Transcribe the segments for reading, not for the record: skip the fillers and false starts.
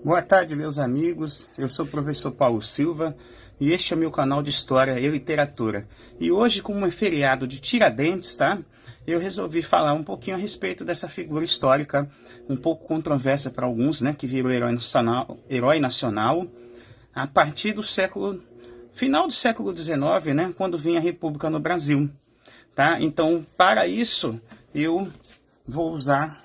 Boa tarde, meus amigos. Eu sou o professor Paulo Silva e este é o meu canal de História e Literatura. E hoje, como é feriado de Tiradentes, tá? Eu resolvi falar um pouquinho a respeito dessa figura histórica, um pouco controversa para alguns, né? Que virou herói nacional a partir do final do século XIX, né? Quando vinha a República no Brasil, tá? Então, para isso, eu vou usar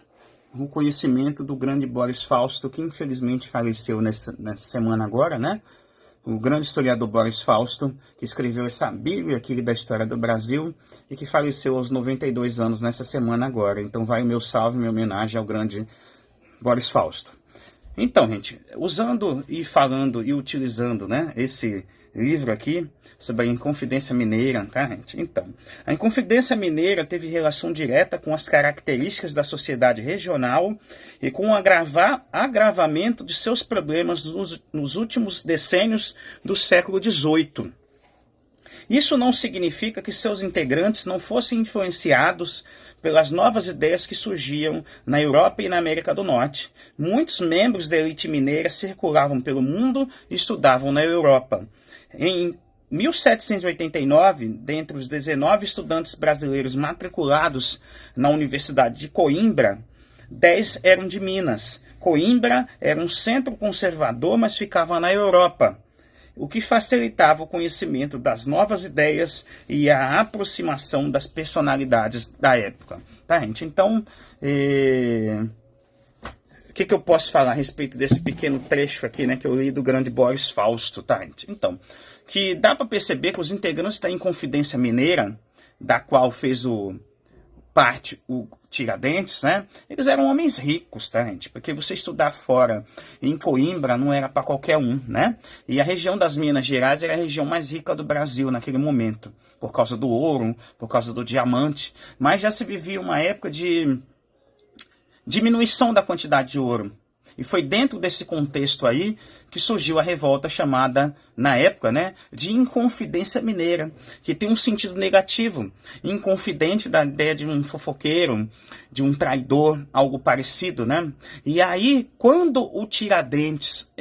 o conhecimento do grande Boris Fausto, que infelizmente faleceu nessa semana agora, né? O grande historiador Boris Fausto, que escreveu essa Bíblia aqui da história do Brasil e que faleceu aos 92 anos nessa semana agora. Então vai o meu salve, minha homenagem ao grande Boris Fausto. Então, gente, usando e falando e utilizando, né, esse livro aqui sobre a Inconfidência Mineira, tá, gente? Então, a Inconfidência Mineira teve relação direta com as características da sociedade regional e com o agravamento de seus problemas nos últimos decênios do século XVIII. Isso não significa que seus integrantes não fossem influenciados pelas novas ideias que surgiam na Europa e na América do Norte. Muitos membros da elite mineira circulavam pelo mundo e estudavam na Europa. Em 1789, dentre os 19 estudantes brasileiros matriculados na Universidade de Coimbra, 10 eram de Minas. Coimbra era um centro conservador, mas ficava na Europa, o que facilitava o conhecimento das novas ideias e a aproximação das personalidades da época. Tá, gente? Então, o que eu posso falar a respeito desse pequeno trecho aqui, né, que eu li do grande Boris Fausto, tá, gente? Então, que dá para perceber que os integrantes da Inconfidência Mineira, da qual fez parte o Tiradentes, né? Eles eram homens ricos, tá, gente? Porque você estudar fora em Coimbra não era para qualquer um, né? E a região das Minas Gerais era a região mais rica do Brasil naquele momento, por causa do ouro, por causa do diamante. Mas já se vivia uma época de diminuição da quantidade de ouro. E foi dentro desse contexto aí que surgiu a revolta chamada, na época, né, de Inconfidência Mineira, que tem um sentido negativo. Inconfidente da ideia de um fofoqueiro, de um traidor, algo parecido, né? E aí, quando o Tiradentes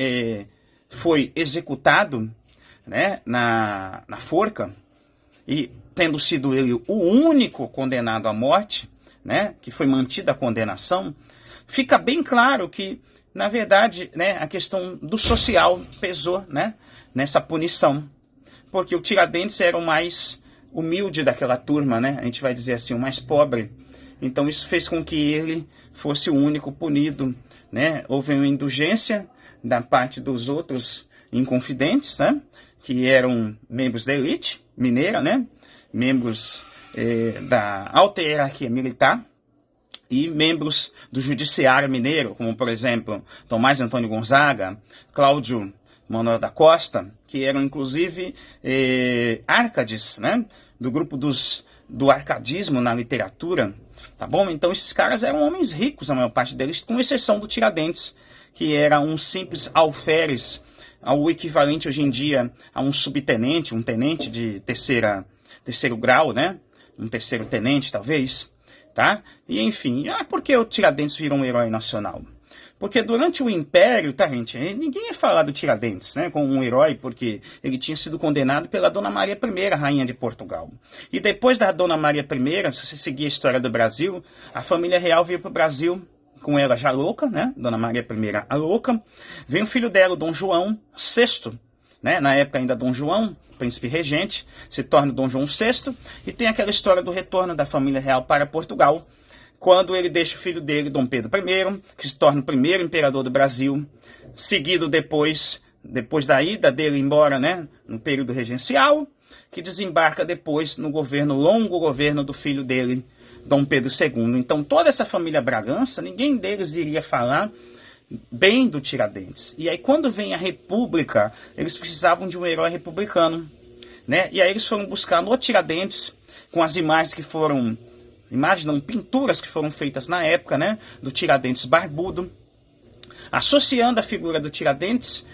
foi executado, né, na forca, e tendo sido ele o único condenado à morte, né, que foi mantida a condenação, fica bem claro que, na verdade, né, a questão do social pesou, né, nessa punição. Porque o Tiradentes era o mais humilde daquela turma, né, a gente vai dizer assim, o mais pobre. Então isso fez com que ele fosse o único punido, né. Houve uma indulgência da parte dos outros inconfidentes, né, que eram membros da elite mineira, né, membros da alta hierarquia militar, e membros do judiciário mineiro, como, por exemplo, Tomás Antônio Gonzaga, Cláudio Manuel da Costa, que eram, inclusive, árcades, né, do grupo do arcadismo na literatura, tá bom? Então, esses caras eram homens ricos, a maior parte deles, com exceção do Tiradentes, que era um simples alferes, ao equivalente hoje em dia a um subtenente, um tenente de terceiro grau, né, um terceiro tenente, talvez. Tá? E enfim, por que o Tiradentes virou um herói nacional? Porque durante o Império, tá, gente, ninguém ia falar do Tiradentes, né, como um herói, porque ele tinha sido condenado pela Dona Maria I, rainha de Portugal. E depois da Dona Maria I, se você seguir a história do Brasil, a família real veio para o Brasil com ela já louca, né, Dona Maria I a louca. Vem o filho dela, Dom João VI, né, na época ainda Dom João, príncipe regente, se torna Dom João VI, e tem aquela história do retorno da família real para Portugal, quando ele deixa o filho dele, Dom Pedro I, que se torna o primeiro imperador do Brasil, seguido depois da ida dele embora, né, no período regencial, que desembarca depois no longo governo do filho dele, Dom Pedro II. Então toda essa família Bragança, ninguém deles iria falar bem do Tiradentes. E aí quando vem a República, eles precisavam de um herói republicano, né? E aí eles foram buscar no Tiradentes, com as imagens que foram, pinturas que foram feitas na época, né, do Tiradentes barbudo, associando a figura do Tiradentes,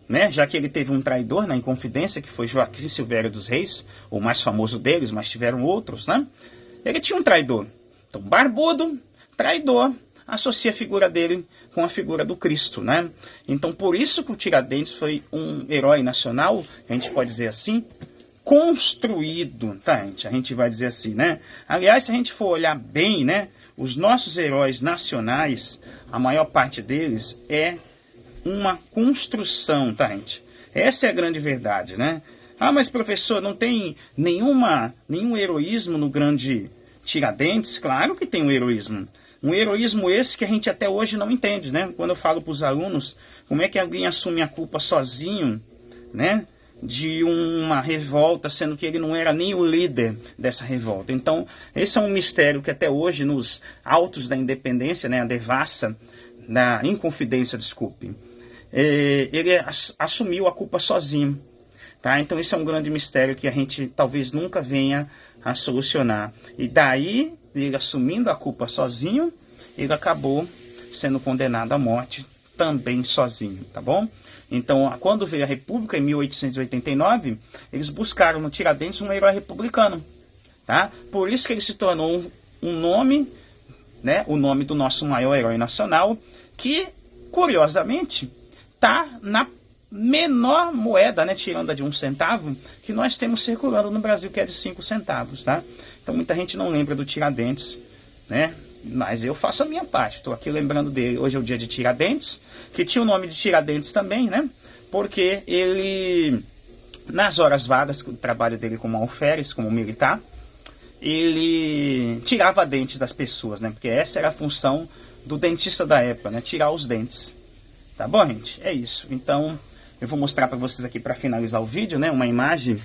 né, já que ele teve um traidor na Inconfidência, que foi Joaquim Silvério dos Reis, o mais famoso deles, mas tiveram outros, né? Ele tinha um traidor. Então, barbudo, traidor, associa a figura dele com a figura do Cristo, né? Então, por isso que o Tiradentes foi um herói nacional, a gente pode dizer assim, construído, tá, gente? A gente vai dizer assim, né? Aliás, se a gente for olhar bem, né, os nossos heróis nacionais, a maior parte deles é uma construção, tá, gente? Essa é a grande verdade, né? Ah, mas professor, não tem nenhum heroísmo no grande Tiradentes? Claro que tem um heroísmo. Um heroísmo esse que a gente até hoje não entende, né? Quando eu falo para os alunos, como é que alguém assume a culpa sozinho, né? De uma revolta, sendo que ele não era nem o líder dessa revolta. Então, esse é um mistério que até hoje, nos autos da independência, né? A devassa, da Inconfidência, desculpe, ele assumiu a culpa sozinho. Tá? Então esse é um grande mistério que a gente talvez nunca venha a solucionar. E daí, ele assumindo a culpa sozinho, ele acabou sendo condenado à morte também sozinho, tá bom? Então, quando veio a República, em 1889, eles buscaram no Tiradentes um herói republicano. Tá? Por isso que ele se tornou um nome, né, o nome do nosso maior herói nacional, que, curiosamente, está na menor moeda, né, tirando a de 1 centavo, que nós temos circulando no Brasil, que é de 5 centavos, tá? Então muita gente não lembra do Tiradentes, né? Mas eu faço a minha parte, estou aqui lembrando dele. Hoje é o dia de Tiradentes, que tinha o nome de Tiradentes também, né? Porque ele, nas horas vagas, o trabalho dele como alferes, como militar, ele tirava dentes das pessoas, né? Porque essa era a função do dentista da época, né? Tirar os dentes. Tá bom, gente? É isso. Então, eu vou mostrar para vocês aqui, para finalizar o vídeo, né, uma imagem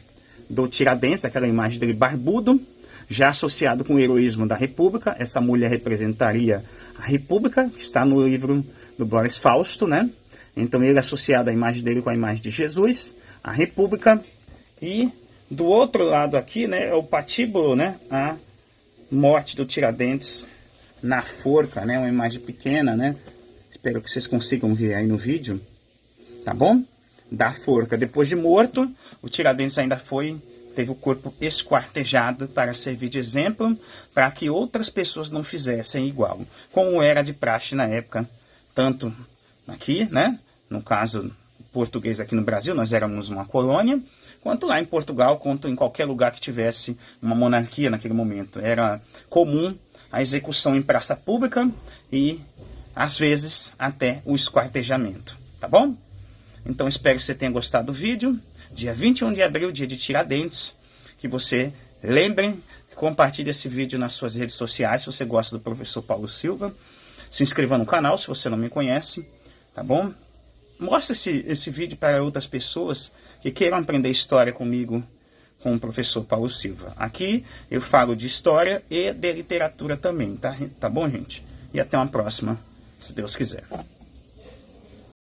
do Tiradentes, aquela imagem dele barbudo, já associado com o heroísmo da República. Essa mulher representaria a República, que está no livro do Boris Fausto, né? Então, ele é associado a imagem dele com a imagem de Jesus, a República. E do outro lado aqui, né, é o patíbulo, né, a morte do Tiradentes na forca, né, uma imagem pequena, né? Espero que vocês consigam ver aí no vídeo, tá bom? Da forca. Depois de morto, o Tiradentes ainda teve o corpo esquartejado para servir de exemplo para que outras pessoas não fizessem igual, como era de praxe na época, tanto aqui, né? No caso português aqui no Brasil, nós éramos uma colônia, quanto lá em Portugal, quanto em qualquer lugar que tivesse uma monarquia naquele momento. Era comum a execução em praça pública e, às vezes, até o esquartejamento, tá bom? Então, espero que você tenha gostado do vídeo. Dia 21 de abril, dia de Tiradentes. Que você lembre, compartilhe esse vídeo nas suas redes sociais, se você gosta do professor Paulo Silva. Se inscreva no canal, se você não me conhece, tá bom? Mostre esse vídeo para outras pessoas que queiram aprender história comigo, com o professor Paulo Silva. Aqui eu falo de história e de literatura também, tá bom, gente? E até uma próxima, se Deus quiser.